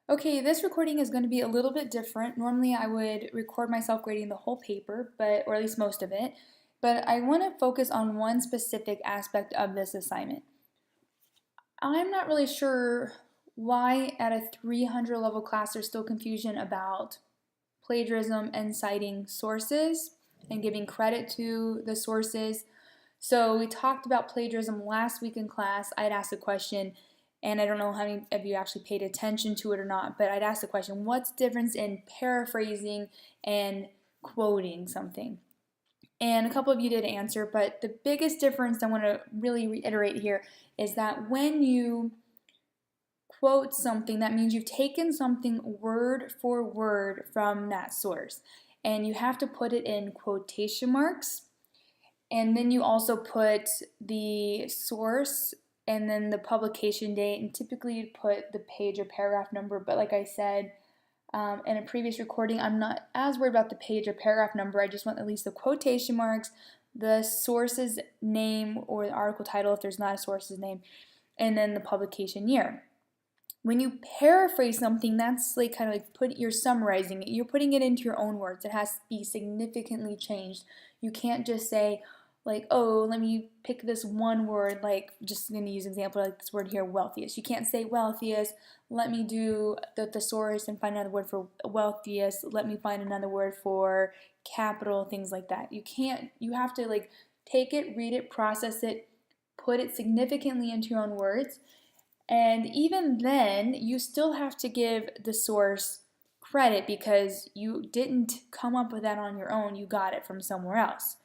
Okay, this recording is going to be a little bit different. Normally I would record myself grading the whole paper, or at least most of it, but I want to focus on one specific aspect of this assignment. I'm not really sure why at a 300 level class there's still confusion about plagiarism and citing sources and giving credit to the sources. So we talked about plagiarism last week in class. I'd asked a question, and I don't know how many of you actually paid attention to it or not, but I'd asked the question, what's the difference in paraphrasing and quoting something? And a couple of you did answer, but the biggest difference I want to really reiterate here is that when you quote something, that means you've taken something word for word from that source, and you have to put it in quotation marks, and then you also put the source and then the publication date, and typically you'd put the page or paragraph number, but like I said in a previous recording, I'm not as worried about the page or paragraph number. I just want at least the quotation marks, the source's name or the article title if there's not a source's name, and then the publication year. When you paraphrase something, that's like kind of like you're summarizing it. You're putting it into your own words. It has to be significantly changed. You can't just say, like, oh, let me pick this one word, like, just going to use an example like this word here, wealthiest. You can't say wealthiest, let me do the thesaurus and find another word for wealthiest, let me find another word for capital, things like that. You can't, you have to like take it, read it, process it, put it significantly into your own words. And even then, you still have to give the source credit because you didn't come up with that on your own, you got it from somewhere else.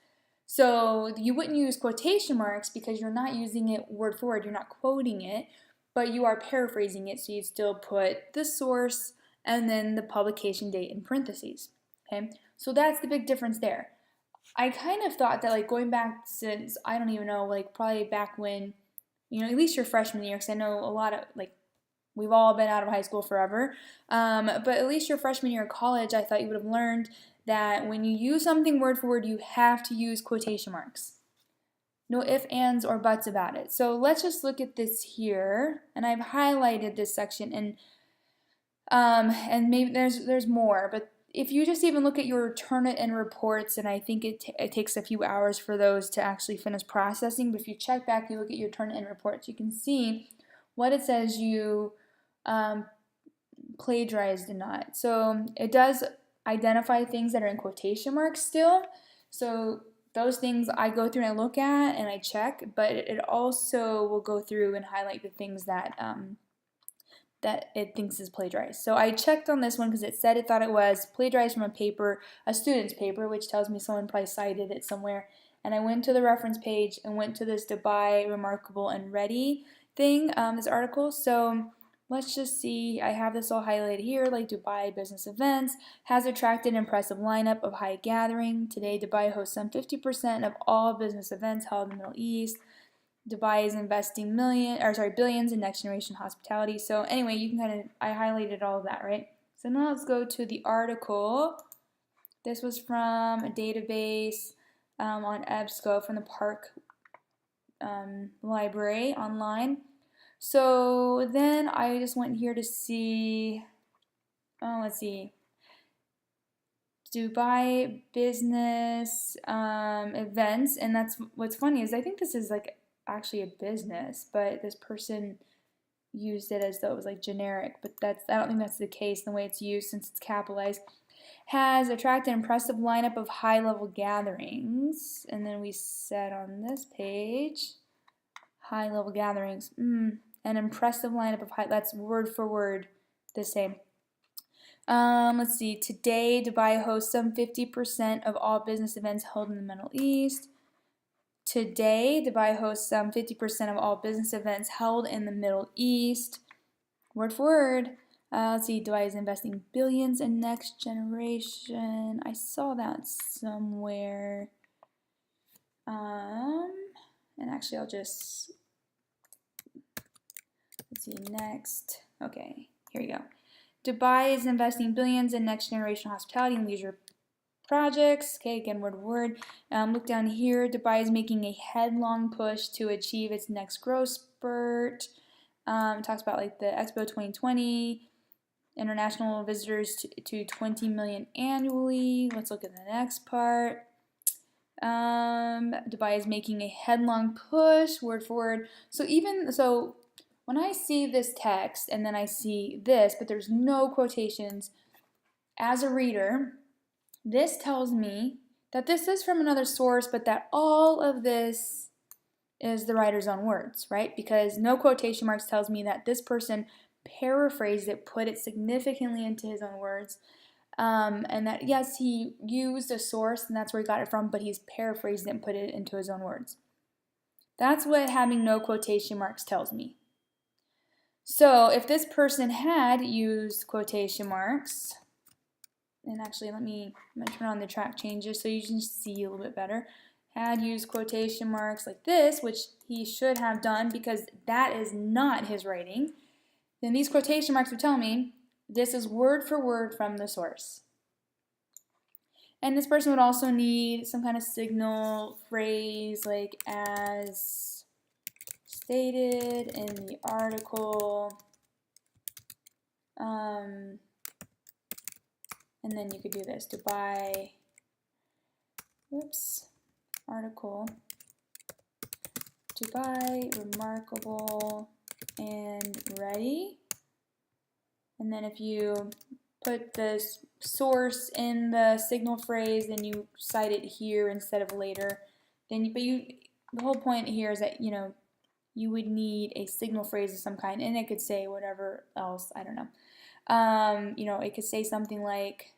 So you wouldn't use quotation marks because you're not using it word for word, you're not quoting it, but you are paraphrasing it, so you'd still put the source and then the publication date in parentheses. Okay, so that's the big difference there. I kind of thought that like going back since, I don't even know, like probably back when, at least your freshman year, because I know a lot of, like, we've all been out of high school forever, but at least your freshman year of college, I thought you would have learned that when you use something word for word, you have to use quotation marks. No ifs, ands, or buts about it. So let's just look at this here, and I've highlighted this section, and maybe there's more, but if you just even look at your Turnitin and reports, and I think it takes a few hours for those to actually finish processing, but if you check back, you look at your Turnitin and reports, you can see what it says you plagiarized and not. So it does identify things that are in quotation marks still. So those things I go through and I look at and I check, but it also will go through and highlight the things that it thinks is plagiarized. So I checked on this one because it said it thought it was plagiarized from a paper, a student's paper, which tells me someone probably cited it somewhere. And I went to the reference page and went to this Dubai Remarkable and Ready thing, this article. So let's just see, I have this all highlighted here, like Dubai business events, has attracted an impressive lineup of high gathering. Today, Dubai hosts some 50% of all business events held in the Middle East. Dubai is investing billions in next generation hospitality. So anyway, you can I highlighted all of that, right? So now let's go to the article. This was from a database on EBSCO from the Park Library online. So then I just went here to see, let's see, Dubai business events, and that's what's funny is I think this is like actually a business, but this person used it as though it was like generic, but I don't think that's the case the way it's used since it's capitalized. Has attracted an impressive lineup of high-level gatherings, and then we said on this page, high-level gatherings, an impressive lineup of that's word for word the same. Let's see, today Dubai hosts some 50% of all business events held in the Middle East. Today, Dubai hosts some 50% of all business events held in the Middle East. Word for word. Let's see, Dubai is investing billions in next generation. I saw that somewhere. And actually, let's see, next. Okay, here we go. Dubai is investing billions in next generation hospitality and leisure projects. Okay, again, word to word. Look down here. Dubai is making a headlong push to achieve its next growth spurt. It talks about like the Expo 2020. international visitors to 20 million annually. Let's look at the next part. Dubai is making a headlong push, word for word. So when I see this text and then I see this, but there's no quotations, as a reader, this tells me that this is from another source, but that all of this is the writer's own words, right? Because no quotation marks tells me that this person paraphrased it, put it significantly into his own words, and that yes, he used a source and that's where he got it from, but he's paraphrased it and put it into his own words. That's what having no quotation marks tells me. So if this person had used quotation marks, and actually I'm going to turn on the track changes so you can see a little bit better. Had used quotation marks like this, which he should have done because that is not his writing, then these quotation marks would tell me this is word for word from the source. And this person would also need some kind of signal phrase like as stated in the article. And then you could do this, Dubai, article, Dubai, remarkable and ready. And then if you put the source in the signal phrase, then you cite it here instead of later. The whole point here is that, you would need a signal phrase of some kind, and it could say whatever else, I don't know. It could say something like,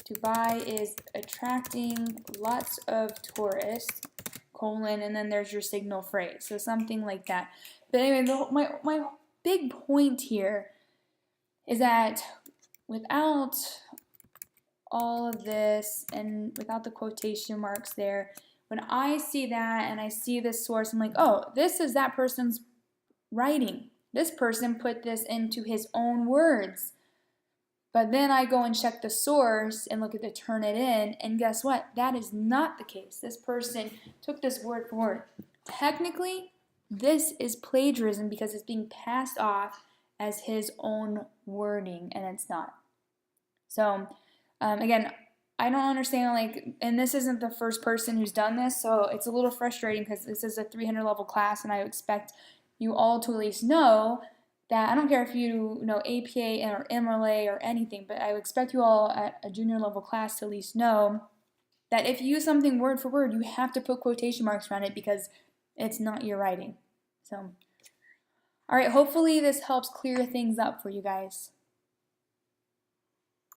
Dubai is attracting lots of tourists, and then there's your signal phrase. So something like that. But anyway, my big point here is that without all of this and without the quotation marks there, when I see that and I see this source, I'm like, oh, this is that person's writing. This person put this into his own words. But then I go and check the source and look at the Turnitin, and guess what? That is not the case. This person took this word for word. Technically, this is plagiarism because it's being passed off as his own wording, and it's not. So, again, I don't understand, and this isn't the first person who's done this, so it's a little frustrating because this is a 300 level class, and I expect you all to at least know that I don't care if you know APA or MLA or anything, but I would expect you all at a junior level class to at least know that if you use something word for word, you have to put quotation marks around it because it's not your writing. So, all right, hopefully this helps clear things up for you guys.